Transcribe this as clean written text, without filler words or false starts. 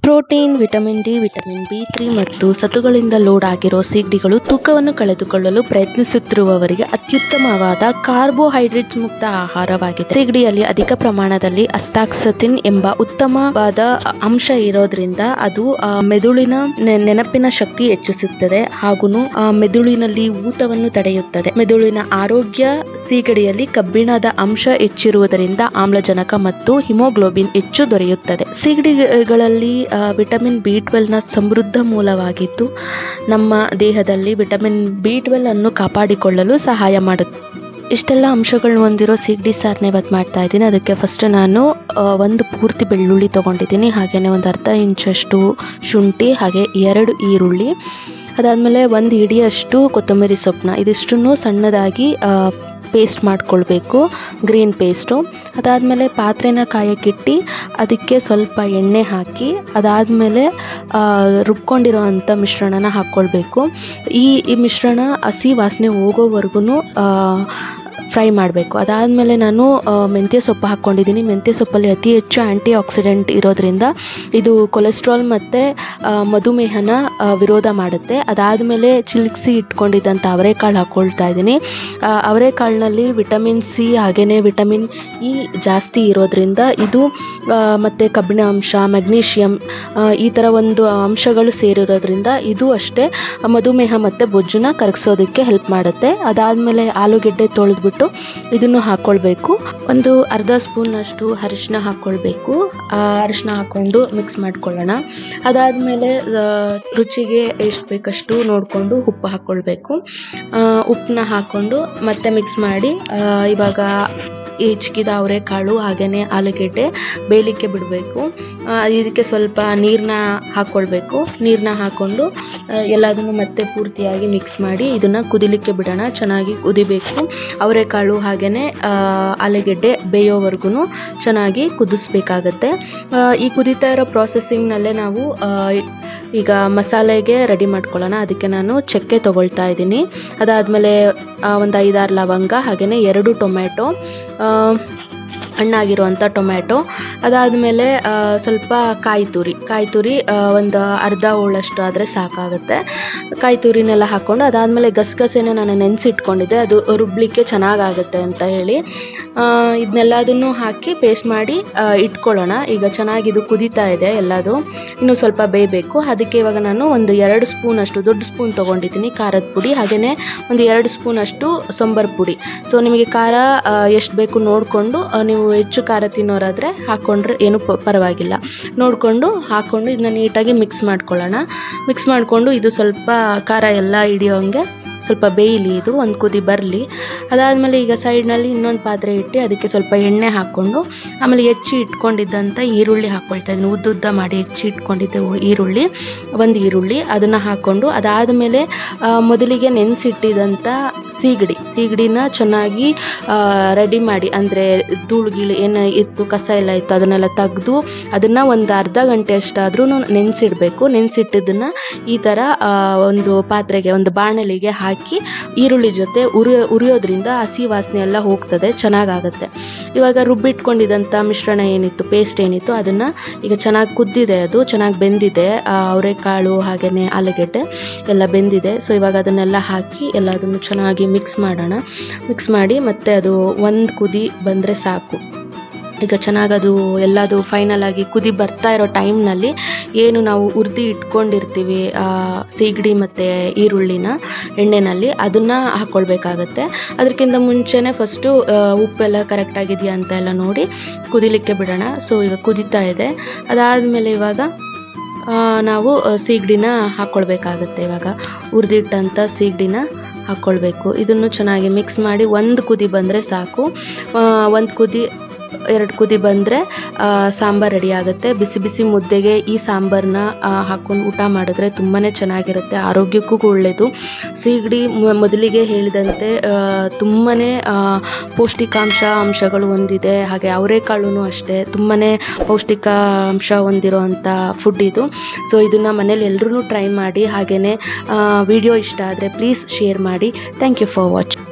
Protein, vitamin D, vitamin ಬಿ3 ಮತ್ತು ಸತುಗಳಿಂದ load ಆಗಿರೋ ಸೀಗಡಿಗಳು ತೂಕವನ್ನು ಕಳೆದುಕೊಳ್ಳಲು ಪ್ರಯತ್ನಿಸುತ್ತಿರುವವರಿಗೆ ಅತ್ಯುತ್ತಮವಾದ ಕಾರ್ಬೋಹೈಡ್ರೇಟ್ಸ್ ಮುಕ್ತ ಆಹಾರವಾಗಿದೆ. ಸೀಗಡಿಯಲ್ಲಿ ಅಧಿಕ ಪ್ರಮಾಣದಲ್ಲಿ ಅಸ್ಟಾಕ್ಸಟಿನ್ ಎಂಬ ಉತ್ತಮವಾದ ಅಂಶ ಇರೋದ್ರಿಂದ ಅದು ಮೆದುಳಿನ ನೆನಪಿನ ಶಕ್ತಿ ಹೆಚ್ಚಿಸುತ್ತದೆ ಹಾಗೂ ಮೆದುಳಿನಲ್ಲಿ ಊತವನ್ನು ತಡೆಯುತ್ತದೆ. ಮೆದುಳಿನ ಆರೋಗ್ಯ. ಸೀಗಡಿಯಲ್ಲಿ ಕಬ್ಬಿಣದ ಅಂಶ ಹೆಚ್ಚಿರುವುದರಿಂದ ಆಮ್ಲಜನಕ ಮತ್ತು ಹಿಮೋಗ್ಲೋಬಿನ್ ಹೆಚ್ಚು ದೊರೆಯುತ್ತದೆ. ಸೀಗಡಿಗಳಲ್ಲಿ ವಿಟಮಿನ್ ಬಿ12 ನ ಸಮೃದ್ಧ ಮೂಲವಾಗಿದ್ದು ನಮ್ಮ ದೇಹದಲ್ಲಿ ವಿಟಮಿನ್ ಬಿ12 ಅನ್ನು ಕಾಪಾಡಿಕೊಳ್ಳಲು ಸಹಾಯ ಮಾಡುತ್ತೆ. ಇಷ್ಟೆಲ್ಲ ಅಂಶಗಳನ್ನ ಹೊಂದಿರೋ ಸೀಗಡಿ ಸಾರನ್ನ ಇವತ್ತು ಮಾಡ್ತಾ ಇದ್ದೀನಿ. ಅದಕ್ಕೆ ಫಸ್ಟ್ ನಾನು ಒಂದು ಪೂರ್ತಿ ಬೆಳ್ಳುಳ್ಳಿ ತೊಗೊಂಡಿದ್ದೀನಿ, ಹಾಗೆಯೇ ಒಂದು ಅರ್ಧ ಇಂಚಷ್ಟು ಶುಂಠಿ, ಹಾಗೆ 2 ಈರುಳ್ಳಿ, ಅದಾದಮೇಲೆ 1 ಹಿಡಿಯಷ್ಟು ಕೊತ್ತಂಬರಿ ಸೊಪ್ಪನ್ನ ಇದಿಷ್ಟನ್ನು ಸಣ್ಣದಾಗಿ ಪೇಸ್ಟ್ ಮಾಡ್ಕೊಳ್ಬೇಕು, ಗ್ರೀನ್ ಪೇಸ್ಟು. ಅದಾದಮೇಲೆ ಪಾತ್ರೆನ ಕಾಯಕ್ಕಿಟ್ಟು ಅದಕ್ಕೆ ಸ್ವಲ್ಪ ಎಣ್ಣೆ ಹಾಕಿ ಅದಾದಮೇಲೆ ರುಬ್ಕೊಂಡಿರೋ ಅಂಥ ಮಿಶ್ರಣನ ಹಾಕ್ಕೊಳ್ಬೇಕು. ಈ ಮಿಶ್ರಣ ಹಸಿ ವಾಸನೆ ಹೋಗೋವರೆಗೂ ಫ್ರೈ ಮಾಡಬೇಕು. ಅದಾದಮೇಲೆ ನಾನು ಮೆಂತ್ಯ ಸೊಪ್ಪು ಹಾಕ್ಕೊಂಡಿದ್ದೀನಿ. ಮೆಂತ್ಯ ಸೊಪ್ಪಲ್ಲಿ ಅತಿ ಹೆಚ್ಚು ಆ್ಯಂಟಿ ಆಕ್ಸಿಡೆಂಟ್ ಇರೋದ್ರಿಂದ ಇದು ಕೊಲೆಸ್ಟ್ರಾಲ್ ಮತ್ತು ಮಧುಮೇಹನ ವಿರೋಧ ಮಾಡುತ್ತೆ. ಅದಾದಮೇಲೆ ಚಿಲ್ಕ್ಸಿ ಇಟ್ಕೊಂಡಿದ್ದಂಥ ಅವರೆಕಾಳು ಹಾಕ್ಕೊಳ್ತಾ ಇದ್ದೀನಿ. ಅವರೆಕಾಳಿನಲ್ಲಿ ವಿಟಮಿನ್ ಸಿ ಹಾಗೆಯೇ ವಿಟಮಿನ್ ಇ ಜಾಸ್ತಿ ಇರೋದ್ರಿಂದ ಇದು ಮತ್ತು ಕಬ್ಬಿಣ ಅಂಶ, ಮೆಗ್ನೀಷಿಯಮ್ ಈ ಥರ ಒಂದು ಅಂಶಗಳು ಸೇರಿರೋದ್ರಿಂದ ಇದು ಅಷ್ಟೇ ಮಧುಮೇಹ ಮತ್ತು ಬೊಜ್ಜನ್ನ ಕರಗಿಸೋದಕ್ಕೆ ಹೆಲ್ಪ್ ಮಾಡುತ್ತೆ. ಅದಾದಮೇಲೆ ಆಲೂಗೆಡ್ಡೆ ತೊಳೆದ್ಬಿಟ್ಟು ಇದನ್ನು ಹಾಕ್ಕೊಳ್ಬೇಕು. ಒಂದು ಅರ್ಧ ಸ್ಪೂನಷ್ಟು ಅರಿಶಿನ ಹಾಕ್ಕೊಳ್ಬೇಕು. ಅರಿಶಿನ ಹಾಕ್ಕೊಂಡು ಮಿಕ್ಸ್ ಮಾಡ್ಕೊಳ್ಳೋಣ. ಅದಾದಮೇಲೆ ರುಚಿಗೆ ಎಷ್ಟು ಬೇಕಷ್ಟು ನೋಡಿಕೊಂಡು ಉಪ್ಪು ಹಾಕ್ಕೊಳ್ಬೇಕು. ಉಪ್ಪನ್ನ ಹಾಕ್ಕೊಂಡು ಮತ್ತೆ ಮಿಕ್ಸ್ ಮಾಡಿ ಇವಾಗ ಹೆಚ್ಚಿದ ಅವರೆಕಾಳು ಹಾಗೆಯೇ ಆಲೂಗೆಡ್ಡೆ ಬೇಯಲಿಕ್ಕೆ ಬಿಡಬೇಕು. ಇದಕ್ಕೆ ಸ್ವಲ್ಪ ನೀರನ್ನ ಹಾಕ್ಕೊಳ್ಬೇಕು. ನೀರನ್ನ ಹಾಕ್ಕೊಂಡು ಎಲ್ಲದನ್ನು ಮತ್ತೆ ಪೂರ್ತಿಯಾಗಿ ಮಿಕ್ಸ್ ಮಾಡಿ ಇದನ್ನು ಕುದಿಲಿಕ್ಕೆ ಬಿಡೋಣ. ಚೆನ್ನಾಗಿ ಕುದಿಬೇಕು. ಅವರೆಕಾಳು ಹಾಗೆಯೇ ಆಲೂಗೆಡ್ಡೆ ಬೇಯೋವರೆಗೂ ಚೆನ್ನಾಗಿ ಕುದಿಸ್ಬೇಕಾಗತ್ತೆ. ಈ ಕುದೀತಾ ಇರೋ ಪ್ರಾಸೆಸಿಂಗ್ನಲ್ಲೇ ನಾವು ಈಗ ಮಸಾಲೆಗೆ ರೆಡಿ ಮಾಡ್ಕೊಳ್ಳೋಣ. ಅದಕ್ಕೆ ನಾನು ಚಕ್ಕೆ ತೊಗೊಳ್ತಾ ಇದ್ದೀನಿ. ಅದಾದಮೇಲೆ ಒಂದು 5-6 ಲವಂಗ, ಹಾಗೆಯೇ 2 ಟೊಮ್ಯಾಟೊ, ಹಣ್ಣಾಗಿರುವಂಥ ಟೊಮ್ಯಾಟೊ, ಅದಾದಮೇಲೆ ಸ್ವಲ್ಪ ಕಾಯಿ ತುರಿ ಒಂದು ಅರ್ಧ ಹೋಳಷ್ಟು ಆದರೆ ಸಾಕಾಗುತ್ತೆ. ಕಾಯಿ ತುರಿನೆಲ್ಲ ಹಾಕ್ಕೊಂಡು ಅದಾದಮೇಲೆ ಗಸಗಸೆನ ನಾನು ನೆನೆಸಿಟ್ಕೊಂಡಿದ್ದೆ, ಅದು ರುಬ್ಲಿಕ್ಕೆ ಚೆನ್ನಾಗಾಗುತ್ತೆ ಅಂತ ಹೇಳಿ ಇದನ್ನೆಲ್ಲದನ್ನು ಹಾಕಿ ಪೇಸ್ಟ್ ಮಾಡಿ ಇಟ್ಕೊಳ್ಳೋಣ. ಈಗ ಚೆನ್ನಾಗಿದು ಕುದೀತಾ ಇದೆ ಎಲ್ಲದು, ಇನ್ನೂ ಸ್ವಲ್ಪ ಬೇಯಬೇಕು. ಅದಕ್ಕೆ ಇವಾಗ ನಾನು ಒಂದು 2 ಸ್ಪೂನಷ್ಟು ದೊಡ್ಡ ಸ್ಪೂನ್ ತೊಗೊಂಡಿದ್ದೀನಿ ಖಾರದ ಪುಡಿ, ಹಾಗೆಯೇ ಒಂದು 2 ಸ್ಪೂನಷ್ಟು ಸಾಂಬಾರು ಪುಡಿ. ಸೊ ನಿಮಗೆ ಖಾರ ಎಷ್ಟು ಬೇಕು ನೋಡಿಕೊಂಡು, ನೀವು ಹೆಚ್ಚು ಖಾರ ತಿನ್ನೋರಾದರೆ ಹಾಕ್ಕೊಂಡ್ರೆ ಏನು ಪರವಾಗಿಲ್ಲ, ನೋಡಿಕೊಂಡು ಹಾಕ್ಕೊಂಡು ಇದನ್ನ ನೀಟಾಗಿ ಮಿಕ್ಸ್ ಮಾಡ್ಕೊಳ್ಳೋಣ. ಮಿಕ್ಸ್ ಮಾಡಿಕೊಂಡು ಇದು ಸ್ವಲ್ಪ ಖಾರ ಎಲ್ಲ ಹಿಡಿಯೋಂಗೆ ಸ್ವಲ್ಪ ಬೇಯಲಿ, ಇದು ಒಂದು ಕುದಿ ಬರಲಿ. ಅದಾದಮೇಲೆ ಈಗ ಸೈಡ್ನಲ್ಲಿ ಇನ್ನೊಂದು ಪಾತ್ರೆ ಇಟ್ಟು ಅದಕ್ಕೆ ಸ್ವಲ್ಪ ಎಣ್ಣೆ ಹಾಕ್ಕೊಂಡು ಆಮೇಲೆ ಹೆಚ್ಚಿ ಇಟ್ಕೊಂಡಿದ್ದಂಥ ಈರುಳ್ಳಿ ಹಾಕ್ಕೊಳ್ತಾ ಇದ್ದೀನಿ. ಉದ್ದುದ್ದ ಮಾಡಿ ಹೆಚ್ಚಿ ಇಟ್ಕೊಂಡಿದ್ದೆ ಒಂದು ಈರುಳ್ಳಿ ಅದನ್ನು ಹಾಕ್ಕೊಂಡು ಅದಾದಮೇಲೆ ಮೊದಲಿಗೆ ನೆನೆಸಿಟ್ಟಿದ್ದಂಥ ಸೀಗಡಿನ ಚೆನ್ನಾಗಿ ರೆಡಿ ಮಾಡಿ, ಅಂದರೆ ಧೂಳುಗಿಳು ಏನು ಇತ್ತು, ಕಸ ಎಲ್ಲ ಇತ್ತು ಅದನ್ನೆಲ್ಲ ತೆಗೆದು ಅದನ್ನು ಒಂದು ಅರ್ಧ ಗಂಟೆ ಅಷ್ಟಾದ್ರೂ ನೆನೆಸಿಡಬೇಕು. ನೆನೆಸಿಟ್ಟಿದ್ದನ್ನು ಈ ಥರ ಒಂದು ಪಾತ್ರೆಗೆ, ಒಂದು ಬಾಣಲಿಗೆ ಹಾಕಿ ಈರುಳ್ಳಿ ಜೊತೆ ಉರಿಯೋದ್ರಿಂದ ಹಸಿ ವಾಸನೆ ಎಲ್ಲ ಹೋಗ್ತದೆ, ಚೆನ್ನಾಗಾಗುತ್ತೆ. ಇವಾಗ ರುಬ್ಬಿಟ್ಕೊಂಡಿದ್ದಂಥ ಮಿಶ್ರಣ ಏನಿತ್ತು, ಪೇಸ್ಟ್ ಏನಿತ್ತು, ಅದನ್ನು ಈಗ ಚೆನ್ನಾಗಿ ಕುದ್ದಿದೆ, ಅದು ಚೆನ್ನಾಗಿ ಬೆಂದಿದೆ. ಅವರೆಕಾಳು ಹಾಗೆಯೇ ಆಲೂಗೆಡ್ಡೆ ಎಲ್ಲ ಬೆಂದಿದೆ. ಸೊ ಇವಾಗ ಅದನ್ನೆಲ್ಲ ಹಾಕಿ ಎಲ್ಲದನ್ನು ಚೆನ್ನಾಗಿ ಮಿಕ್ಸ್ ಮಾಡೋಣ. ಮಿಕ್ಸ್ ಮಾಡಿ ಮತ್ತೆ ಅದು ಒಂದು ಕುದಿ ಬಂದರೆ ಸಾಕು. ಈಗ ಚೆನ್ನಾಗದು ಎಲ್ಲದು ಫೈನಲ್ ಆಗಿ ಕುದಿ ಬರ್ತಾ ಇರೋ ಟೈಮ್ನಲ್ಲಿ ಏನು ನಾವು ಹುರಿದು ಇಟ್ಕೊಂಡಿರ್ತೀವಿ ಸೀಗಡಿ ಮತ್ತು ಈರುಳ್ಳಿನ ಎಣ್ಣೆನಲ್ಲಿ, ಅದನ್ನು ಹಾಕ್ಕೊಳ್ಬೇಕಾಗತ್ತೆ. ಅದಕ್ಕಿಂತ ಮುಂಚೆನೇ ಫಸ್ಟು ಉಪ್ಪೆಲ್ಲ ಕರೆಕ್ಟಾಗಿದೆಯಾ ಅಂತ ಎಲ್ಲ ನೋಡಿ ಕುದಿಲಿಕ್ಕೆ ಬಿಡೋಣ. ಸೊ ಈಗ ಕುದೀತಾ ಇದೆ. ಅದಾದಮೇಲೆ ಇವಾಗ ನಾವು ಸೀಗಡಿನ ಹಾಕ್ಕೊಳ್ಬೇಕಾಗತ್ತೆ. ಇವಾಗ ಹುರಿದಿಟ್ಟಂಥ ಸೀಗಡಿನ ಹಾಕ್ಕೊಳ್ಬೇಕು. ಇದನ್ನು ಚೆನ್ನಾಗಿ ಮಿಕ್ಸ್ ಮಾಡಿ ಒಂದು ಕುದಿ ಬಂದರೆ ಸಾಕು. 2 ಕುದಿ ಬಂದರೆ ಸಾಂಬಾರು ರೆಡಿ ಆಗುತ್ತೆ. ಬಿಸಿ ಬಿಸಿ ಮುದ್ದೆಗೆ ಈ ಸಾಂಬಾರನ್ನ ಹಾಕ್ಕೊಂಡು ಊಟ ಮಾಡಿದ್ರೆ ತುಂಬಾ ಚೆನ್ನಾಗಿರುತ್ತೆ, ಆರೋಗ್ಯಕ್ಕೂ ಒಳ್ಳೆಯದು. ಸೀಗಡಿ ಮೊದಲಿಗೆ ಹೇಳಿದಂತೆ ತುಂಬಾ ಅಂಶಗಳು ಹೊಂದಿದೆ. ಹಾಗೆ ಅವರೆಕಾಳು ಅಷ್ಟೇ ತುಂಬಾ ಪೌಷ್ಟಿಕಾಂಶ ಹೊಂದಿರುವಂಥ ಫುಡ್ ಇದು. ಸೊ ಇದನ್ನು ಮನೇಲಿ ಎಲ್ಲರೂ ಟ್ರೈ ಮಾಡಿ. ಹಾಗೆಯೇ ವಿಡಿಯೋ ಇಷ್ಟ ಆದರೆ ಪ್ಲೀಸ್ ಶೇರ್ ಮಾಡಿ. Thank you for watching.